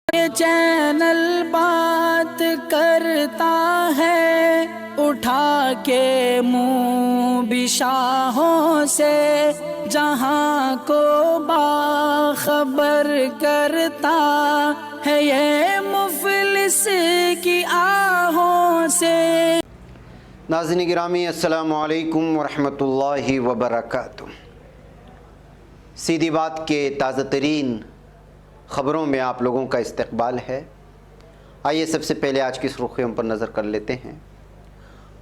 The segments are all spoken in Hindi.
ये चैनल बात करता है, उठा के मुँह बिशाहों से, जहाँ को बाखबर करता है ये मुफलिस की आहों से। नाज़रीन गिरामी, अस्सलामु अलैकुम वरहमतुल्लाहि वबरकातुहू। सीधी बात के ताज़ा तरीन ख़बरों में आप लोगों का इस्तकबाल है। आइए सबसे पहले आज की सुर्खियों पर नज़र कर लेते हैं।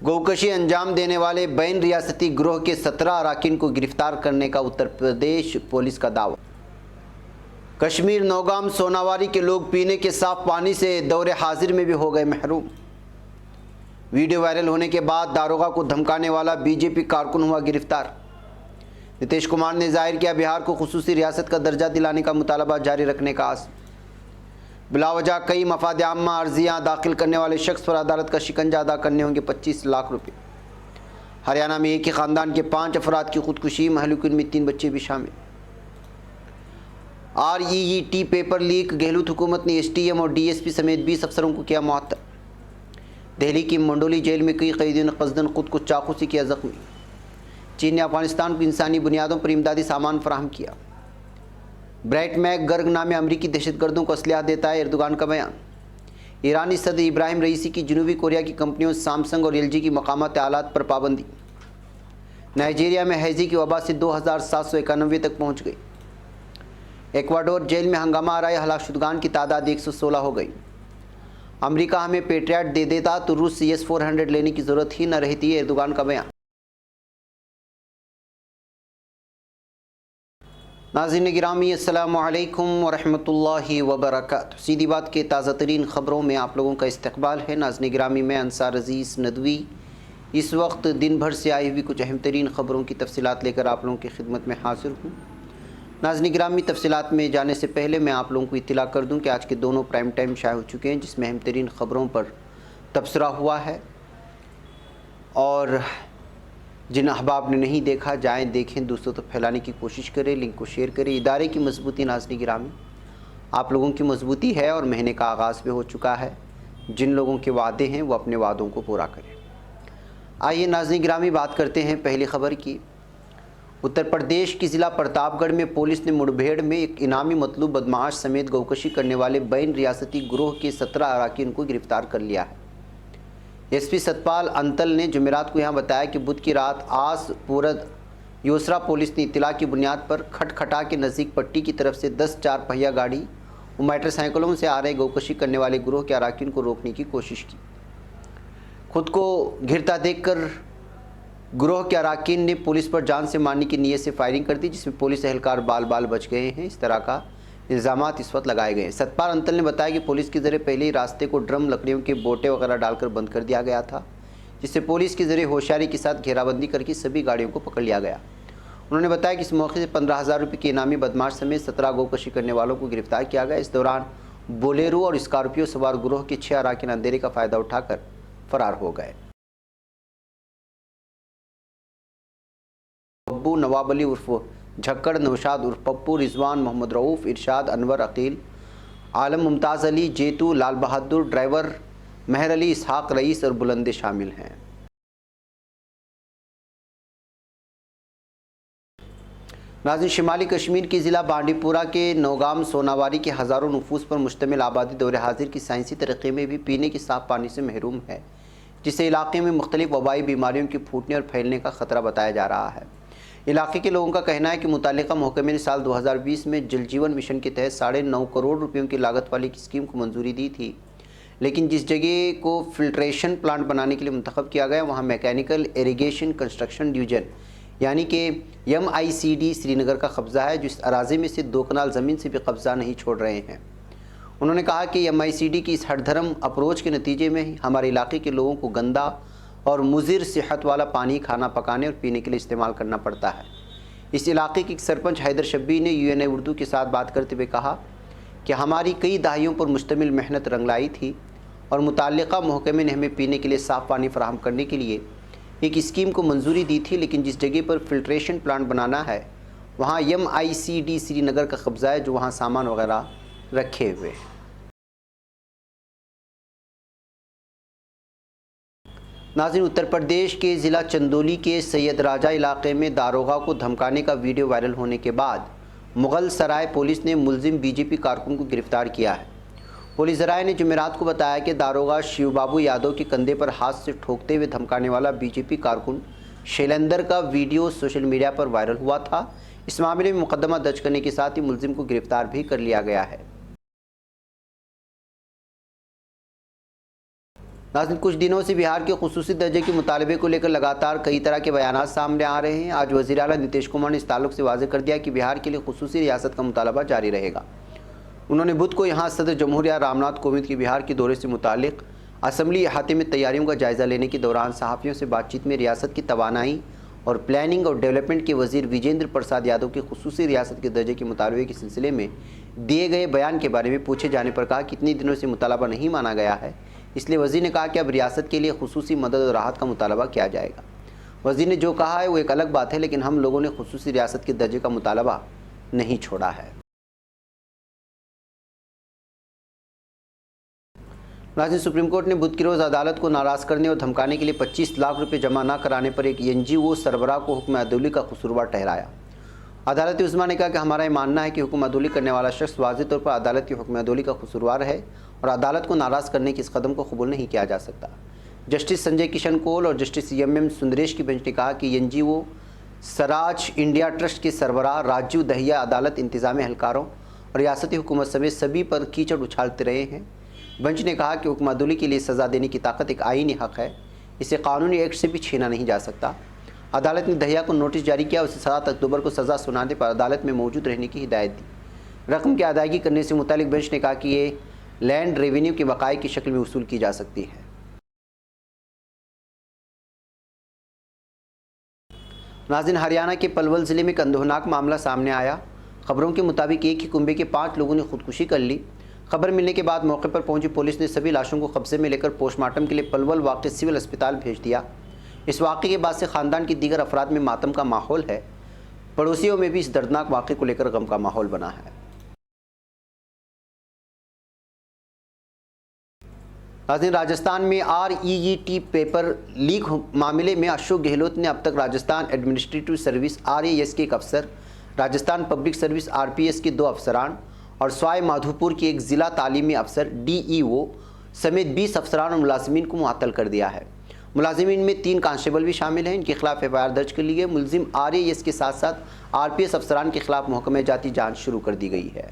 गोकशी अंजाम देने वाले बैन रियासती गिरोह के 17 अराकीन को गिरफ्तार करने का उत्तर प्रदेश पुलिस का दावा। कश्मीर नौगाम सोनावारी के लोग पीने के साफ पानी से दौरे हाजिर में भी हो गए महरूम। वीडियो वायरल होने के बाद दारोगा को धमकाने वाला बीजेपी कारकुन हुआ गिरफ्तार। नीतीश कुमार ने जाहिर किया बिहार को खुसूसी रियासत का दर्जा दिलाने का मुतालबा जारी रखने का आज़म। बिलावजह कई मफाद आम्मा अर्जियाँ दाखिल करने वाले शख्स पर अदालत का शिकंजा अदा करने होंगे 25 लाख रुपये। हरियाणा में एक ही ख़ानदान के 5 अफराद की खुदकुशी, महलूक में 3 बच्चे भी शामिल। REET पेपर लीक, गहलोत हुकूमत ने STM और DSP समेत 20 अफसरों को किया मुअत्तल। दिल्ली की मंडोली जेल में कई कैदियों ने कस्दन खुद को चाकू से किया जख्मी। चीन ने अफगानिस्तान को इंसानी बुनियादों पर इमदादी सामान फराहम किया। ब्राइट मैक गर्ग नामे अमरीकी दहशतगर्दों को असलहा देता है, एर्दोगान का बयान। ईरानी सदर इब्राहिम रईसी की जनूबी कोरिया की कंपनियों सैमसंग और LG की मकामात आलात पर पाबंदी। नाइजीरिया में हैज़ी की वबा से 2791 तक पहुँच गई। एक्वाडोर जेल में हंगामा आराए हलाकशुदगान की तादाद 116 हो गई। अमेरिका हमें पेट्रियट दे देता तो रूस से S-400 लेने की ज़रूरत ही न रहती है, एर्दोगान का बयान। नाज़रीन गिरामी, अस्सलामु अलैकुम वरहमतुल्लाहि वबरकातुहू। सीधी बात के ताज़ा तरीन ख़बरों में आप लोगों का इस्तकबाल है। नाज़रीन गिरामी, मैं अंसार अज़ीज़ नदवी इस वक्त दिन भर से आई हुई कुछ अहम तरीन ख़बरों की तफसीलात लेकर आप लोगों की खिदमत में हाजिर हूँ। नाज़रीन गिरामी, तफसीलात में जाने से पहले मैं आप लोगों को इत्तला कर दूँ कि आज के दोनों प्राइम टाइम शाये हो चुके हैं, जिसमें अहम तरीन ख़बरों पर तबसरा हुआ है। और जिन अहबाब ने नहीं देखा, जाएं देखें, दूसरों तक फैलाने की कोशिश करें, लिंक को शेयर करें। इदारे की मजबूती नाज़रीन गिरामी आप लोगों की मजबूती है और महीने का आगाज़ भी हो चुका है। जिन लोगों के वादे हैं वो अपने वादों को पूरा करें। आइए नाज़रीन गिरामी, बात करते हैं पहली ख़बर की। उत्तर प्रदेश की ज़िला प्रतापगढ़ में पुलिस ने मुठभेड़ में एक इनामी मतलूब बदमाश समेत गौकशी करने वाले बैन रियासती गिरोह के 17 अराकीन को गिरफ्तार कर लिया है। SP सतपाल अंतल ने जुमेरात को यहाँ बताया कि बुध की रात आस पूरद योसरा पुलिस ने इत्तला की बुनियाद पर खटखटा के नज़दीक पट्टी की तरफ से 10 4 पहिया गाड़ी और मोटरसाइकिलों से आ रहे गौकशी करने वाले गिरोह के अराकीन को रोकने की कोशिश की। खुद को घिरता देखकर गिरोह के अराकीन ने पुलिस पर जान से मारने की नीयत से फायरिंग कर दी, जिसमें पुलिस एहलकार बाल बाल बच गए हैं। इस तरह का इल्ज़ामात इस वक्त लगाए गए हैं। सतपाल अंतल ने बताया कि पुलिस के ज़रिए पहले ही रास्ते को ड्रम, लकड़ियों के बोटे वगैरह डालकर बंद कर दिया गया था, जिससे पुलिस के ज़रिए होशियारी के साथ घेराबंदी करके सभी गाड़ियों को पकड़ लिया गया। उन्होंने बताया कि इस मौके से 15,000 रुपये के इनामी बदमाश समेत 17 गौकशी करने वालों को गिरफ्तार किया गया। इस दौरान बोलेरो और स्कॉर्पियो सवार गिरोह के 6 अराकीन अंधेरे का फ़ायदा उठाकर फरार हो गए। पप्पू, नवाब अली उर्फ झक्कड़, नौशाद उर्फ पप्पू, रिजवान, मोहम्मद रऊफ़, इरशाद, अनवर, अकील, आलम, मुमताज़ अली, जेतू, लाल बहादुर, ड्राइवर, महर अली, इसहाक, रईस और बुलंदे शामिल हैं। नाज़रीन, शिमाली कश्मीर की ज़िला बांडीपुरा के नौगाम सोनावारी के हज़ारों नफूस पर मुश्तमिल आबादी दौरे हाजिर की साइंसी तरीक़े में भी पीने के साफ़ पानी से महरूम है, जिससे इलाके में मुख्तलिफ वबाई बीमारियों के फूटने और फैलने का ख़तरा बताया जा रहा है। इलाके के लोगों का कहना है कि मुतालिका महकमे ने साल 2020 में जल जीवन मिशन के तहत 9.5 करोड़ रुपयों की लागत वाली स्कीम को मंजूरी दी थी, लेकिन जिस जगह को फिल्ट्रेशन प्लांट बनाने के लिए मुंतखब किया गया वहाँ मैकेनिकल इरिगेशन कंस्ट्रक्शन डिवीज़न यानी कि MICD श्रीनगर का कब्ज़ा है, जो इस अराज़ी में से 2 कनाल ज़मीन से भी कब्ज़ा नहीं छोड़ रहे हैं। उन्होंने कहा कि MICD की इस हठधर्म अप्रोच के नतीजे में हमारे इलाके के लोगों को गंदा और मुज़िर सेहत वाला पानी खाना पकाने और पीने के लिए इस्तेमाल करना पड़ता है। इस इलाके के सरपंच हैदर शब्बी ने UNA उर्दू के साथ बात करते हुए कहा कि हमारी कई दहाइयों पर मुश्तमिल मेहनत रंग लाई थी और मुताल्लिका महकमे ने हमें पीने के लिए साफ़ पानी फराहम करने के लिए एक स्कीम को मंजूरी दी थी, लेकिन जिस जगह पर फिल्ट्रेशन प्लांट बनाना है वहाँ MICD श्रीनगर का कब्ज़ा है, जो वहाँ सामान वगैरह रखे हुए हैं। नाज़रीन, उत्तर प्रदेश के ज़िला चंदौली के सैयद राजा इलाके में दारोगा को धमकाने का वीडियो वायरल होने के बाद मुगल सराय पुलिस ने मुलजिम बीजेपी कारकुन को गिरफ्तार किया है। पुलिस ज़राए ने जुमेरात को बताया कि दारोगा शिवबाबू यादव के कंधे पर हाथ से ठोकते हुए धमकाने वाला बीजेपी कारकुन शैलेंदर का वीडियो सोशल मीडिया पर वायरल हुआ था। इस मामले में मुकदमा दर्ज करने के साथ ही मुलजिम को गिरफ्तार भी कर लिया गया है। नाज़रीन, कुछ दिनों से बिहार के खुसूसी दर्जे के मुतालबे को लेकर लगातार कई तरह के बयानात सामने आ रहे हैं। आज वज़ीर आला नीतीश कुमार ने इस ताल्लुक से वाज़ेह कर दिया कि बिहार के लिए खुसूसी रियासत का मुतालबा जारी रहेगा। उन्होंने बुध को यहाँ सदर जमहूरिया रामनाथ कोविंद के बिहार के दौरे से मुतालिक असम्बली अहाते में तैयारियों का जायज़ा लेने के दौरान सहाफ़ियों से बातचीत में रियासत की तवानाई और प्लानिंग और डेवलपमेंट के वज़ीर विजेंद्र प्रसाद यादव के खुसूसी रियासत के दर्जे के मुतालबे के सिलसिले में दिए गए बयान के बारे में पूछे जाने पर कहा कि इतने दिनों से मुतालबा नहीं माना गया है, इसलिए वज़ीर ने कहा कि अब रियासत के लिए खुसूसी मदद और राहत का मुतालबा किया जाएगा। वज़ीर ने जो कहा है वो एक अलग बात है, लेकिन हम लोगों ने खुसूसी रियासत के दर्जे का मुतालबा नहीं छोड़ा है। नाज़रीन, सुप्रीम कोर्ट ने बुध की रोज़ अदालत को नाराज़ करने और धमकाने के लिए 25 लाख रुपए जमा न कराने पर एक NGO सरबराह को हुक्म अदौली का कसूरवार ठहराया। अदालत उस्मा ने कहा कि हमारा ये मानना है कि हुक्म अदौली करने वाला शख्स वाज़ेह तौर पर अदालत की हुक्म अदौली का कसूरवार है और अदालत को नाराज़ करने के इस कदम को कबूल नहीं किया जा सकता। जस्टिस संजय किशन कौल और जस्टिस MM सुंदरेश की बेंच ने कहा कि NGO सराज इंडिया ट्रस्ट के सरबराह राजीव दहिया अदालत इंतज़ामी एहलकारों और रियासती हुकूमत समेत सभी पर कीचड़ उछालते रहे हैं। बेंच ने कहा कि हुक्म अदौली के लिए सज़ा देने की ताकत एक आईनी हक़ है, इसे कानूनी एक्ट से भी छीना नहीं जा सकता। अदालत ने दहिया को नोटिस जारी किया, उसे 7 अक्टूबर को सज़ा सुनाने पर अदालत में मौजूद रहने की हिदायत दी। रकम की अदायगी करने से मुतालिक बेंच ने कहा कि ये लैंड रेवेन्यू के बकाये की शक्ल में वसूल की जा सकती है। नाज़रीन, हरियाणा के पलवल ज़िले में एक अंदोहनाक मामला सामने आया। खबरों के मुताबिक एक ही कुंबे के 5 लोगों ने खुदकुशी कर ली। खबर मिलने के बाद मौके पर पहुंची पुलिस ने सभी लाशों को कब्जे में लेकर पोस्टमार्टम के लिए पलवल वाक़ सिविल अस्पताल भेज दिया। इस वाक़े के बाद से ख़ानदान के दीगर अफराद में मातम का माहौल है। पड़ोसियों में भी इस दर्दनाक वाक़े को लेकर गम का माहौल बना है। नाज़रीन, राजस्थान में REET पेपर लीक मामले में अशोक गहलोत ने अब तक राजस्थान एडमिनिस्ट्रेटिव सर्विस RAS के एक अफसर, राजस्थान पब्लिक सर्विस RPS के 2 अफसरान और सवाई माधोपुर के एक ज़िला तालीमी अफसर DEO समेत 20 अफसरान और मुलाजिमीन को मुअत्तल कर दिया है। मुलाजिमीन में 3 कांस्टेबल भी शामिल हैं। इनके खिलाफ FIR दर्ज कर ली गई। मुलजिम RAS के साथ साथ RPS अफसरान के खिलाफ महकमा जाती जाँच शुरू कर दी गई है।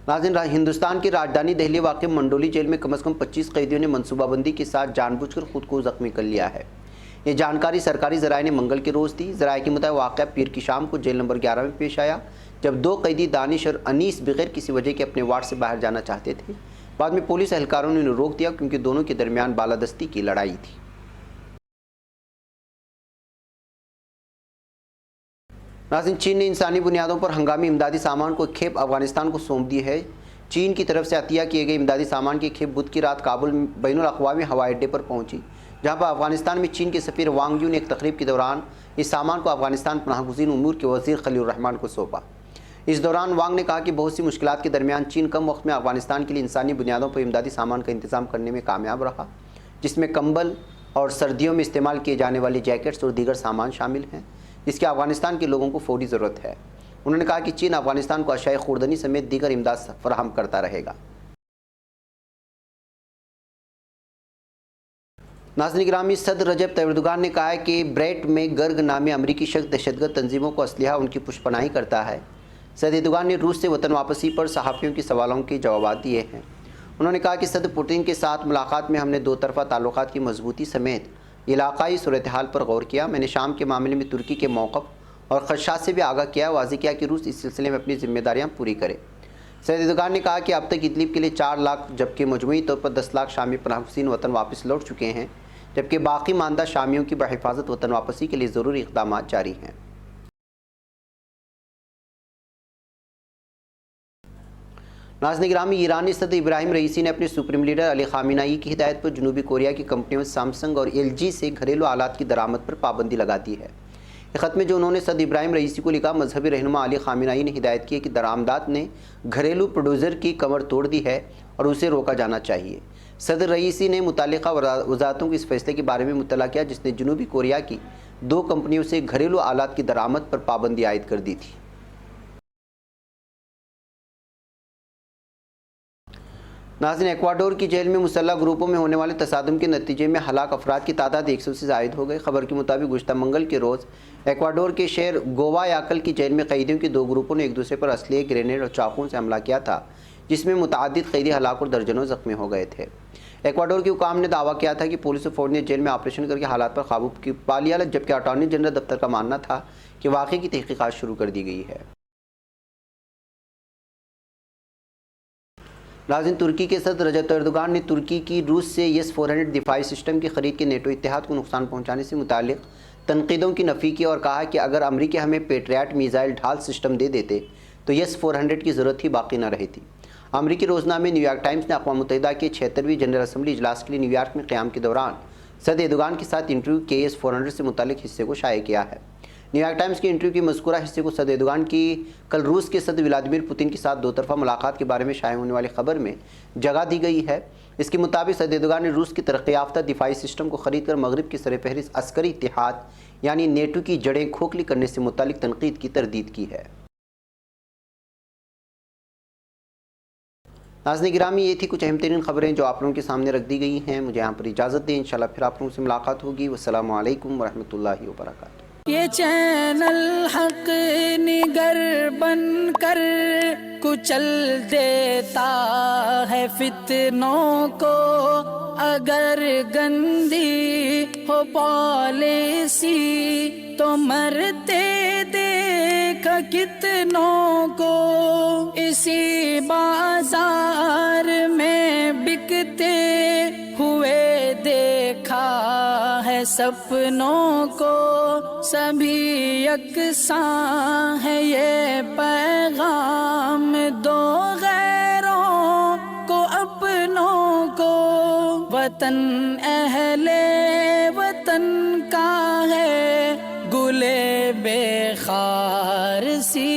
नाज़रीन, हिंदुस्तान की राजधानी दिल्ली वाक़ई मंडोली जेल में कम से कम 25 कैदियों ने मनसूबाबंदी के साथ जानबूझकर खुद को ज़ख्मी कर लिया है। ये जानकारी सरकारी ज़राए ने मंगल के रोज़ दी। ज़राए के मुताबिक वाक़या पीर की शाम को जेल नंबर 11 में पेश आया, जब 2 कैदी दानिश और अनीस बगैर किसी वजह के अपने वार्ड से बाहर जाना चाहते थे। बाद में पुलिस एहलकारों ने उन्हें रोक दिया क्योंकि दोनों के दरमियान बालादस्ती की लड़ाई थी। नाज़रीन, चीन ने इंसानी बुनियादों पर हंगामी इमदादी सामान को खेप अफगानिस्तान को सौंप दी है। चीन की तरफ से अतिया किए गए इमदादी सामान की खेप बुध की रात काबुल बैनुल अक़वामी हवाई अड्डे पर पहुंची, जहां पर अफगानिस्तान में चीन के सफ़ीर वांग यू ने एक तकरीब के दौरान इस सामान को अफगानिस्तान पनाहगुज़ीन उमूर के वज़ीर खलील रहमान को सौंपा। इस दौरान वांग ने कहा कि बहुत सी मुश्किलात के दरमियान चीन कम वक्त में अफगानिस्तान के लिए इंसानी बुनियादों पर इमदादी सामान का इंतज़ाम करने में कामयाब रहा, जिसमें कंबल और सर्दियों में इस्तेमाल किए जाने वाली जैकेट्स और दीगर सामान शामिल हैं, जिसकी अफगानिस्तान के लोगों को फौरी ज़रूरत है। उन्होंने कहा कि चीन अफगानिस्तान को अशाए खुर्दनी समेत दीगर इमदाद फराहम करता रहेगा। नाज़रीन गिरामी, सदर रजब तैयब एर्दोगान ने कहा है कि ब्रेट में गर्ग नामी अमरीकी शख्स दहशतगर्द तंजीमों को असलहा उनकी पुष्पनाही करता है। सदर एर्दोगान ने रूस से वतन वापसी पर सहाफ़ियों के सवालों के जवाब दिए हैं। उन्होंने कहा कि सदर पुतिन के साथ मुलाकात में हमने 2 तरफ़ा ताल्लुकात की मजबूती समेत इलाक़ाई सूरत हाल पर गौर किया। मैंने शाम के मामले में तुर्की के मौक़िफ़ और ख़दशात से भी आगाह किया, वाज़ेह किया कि रूस इस सिलसिले में अपनी ज़िम्मेदारियाँ पूरी करे। सदर एर्दोगान ने कहा कि अब तक इदलिब के लिए 4 लाख जबकि मजमूई तौर पर 10 लाख शामी पनाहगुज़ीन वतन वापस लौट चुके हैं, जबकि बाकी मानदा शामियों की बहिफाजत वतन वापसी के लिए ज़रूरी इक़दाम जारी हैं। नाज़रीन गिरामी, ईरानी सदर इब्राहिम रईसी ने अपने सुप्रीम लीडर अली ख़ामेनेई की हिदायत पर जनूबी कोरिया की कंपनियों सैमसंग और LG से घरेलू आलात की दरामद पर पाबंदी लगा दी है। ख़त में जो उन्होंने सद इब्राहिम रईसी को लिखा, मजहबी रहनुमा अली ख़ामेनी ने हिदायत की है कि दरामदात ने घरेलू प्रोड्यूसर की कमर तोड़ दी है और उसे रोका जाना चाहिए। सदर रईसी ने मुतालिका वज़ारतों को इस फैसले के बारे में मुत्तला किया जिसने जनूबी कोरिया की 2 कंपनियों से घरेलू आलात की दरामद पर पाबंदी आयद कर दी थी। नाज़रीन, एक्वाडोर की जेल में मुसल्लह ग्रुपों में होने वाले तसादुम के नतीजे में हलाक अफराद की तादाद 100 से ज़ायद हो गई। खबर के मुताबिक गुज़श्ता मंगल के रोज़ एक्वाडोर के शहर गोवायाकल की जेल में कैदियों के 2 ग्रुपों ने एक दूसरे पर असलहे, ग्रेनेड और चाकुओं से हमला किया था, जिसमें मुतअद्दिद कैदी हलाक और दर्जनों ज़ख्मी हो गए थे। एक्वाडोर के हुकाम ने दावा किया था कि पुलिस और फ़ौज ने जेल में ऑपरेशन करके हालात पर काबू पा लिया, जबकि अटॉर्नी जनरल दफ्तर का मानना था कि वाक़े की तहक़ीक़ात शुरू कर दी गई है। नाज़रीन, तुर्की के सदर रजब एर्दोगान ने तुर्की की रूस से S-400 दिफाई सिस्टम की खरीद के नेटो इत्तेहाद को नुकसान पहुँचाने से मुतालिक तनकीदों की नफ़ी की और कहा कि अगर अमरीका हमें पेट्रियट मिसाइल ढाल सिस्टम दे देते तो S-400 की ज़रूरत ही बाकी न रहती। अमरीकी रोज़नामे न्यूयॉर्क टाइम्स ने अक़वाम मुत्तहिदा के 76वीं जनरल असम्बली इजलास के लिए न्यूयॉर्क में क़याम के दौरान सदर एर्दोगान के साथ इंटरव्यू के S-400 से मुतालिक हिस्से को शाये किया है। न्यूयॉर्क टाइम्स के इंटरव्यू के मज़कूरा हिस्से को सदर एर्दोगान की कल रूस के सदर व्लादिमीर पुतिन के साथ 2 तरफ़ा मुलाकात के बारे में शाये होने वाली खबर में जगह दी गई है। इसके मुताबिक सदर एर्दोगान ने रूस की तरक्की याफ्ता दिफाई सिस्टम को ख़रीद कर मगरब की सरफ़हरिस्त अस्करी इत्तेहाद यानी नेटो की जड़ें खोखली करने से मुतालिक तनकीद की तरदीद की है। नाज़रीन गिरामी, ये थी कुछ अहम तरीन खबरें जो आप लोगों के सामने रख दी गई हैं। मुझे यहाँ पर इजाज़त दें, इंशाल्लाह फिर आप लोगों से मुलाकात होगी। वस्सलामु अलैकुम वरहमतुल्लाहि वबरकातुहू। ये चैनल हक निगर बन कर कुचल देता है फितनों को, अगर गंदी हो पॉलिसी तो मरते देख कितनों को। इसी बाजार में बिकते हुए देखा है सपनों को, सभी यकसां है ये पैगाम दो गैरों को अपनों को। वतन अहले वतन का है गुले बेखार सी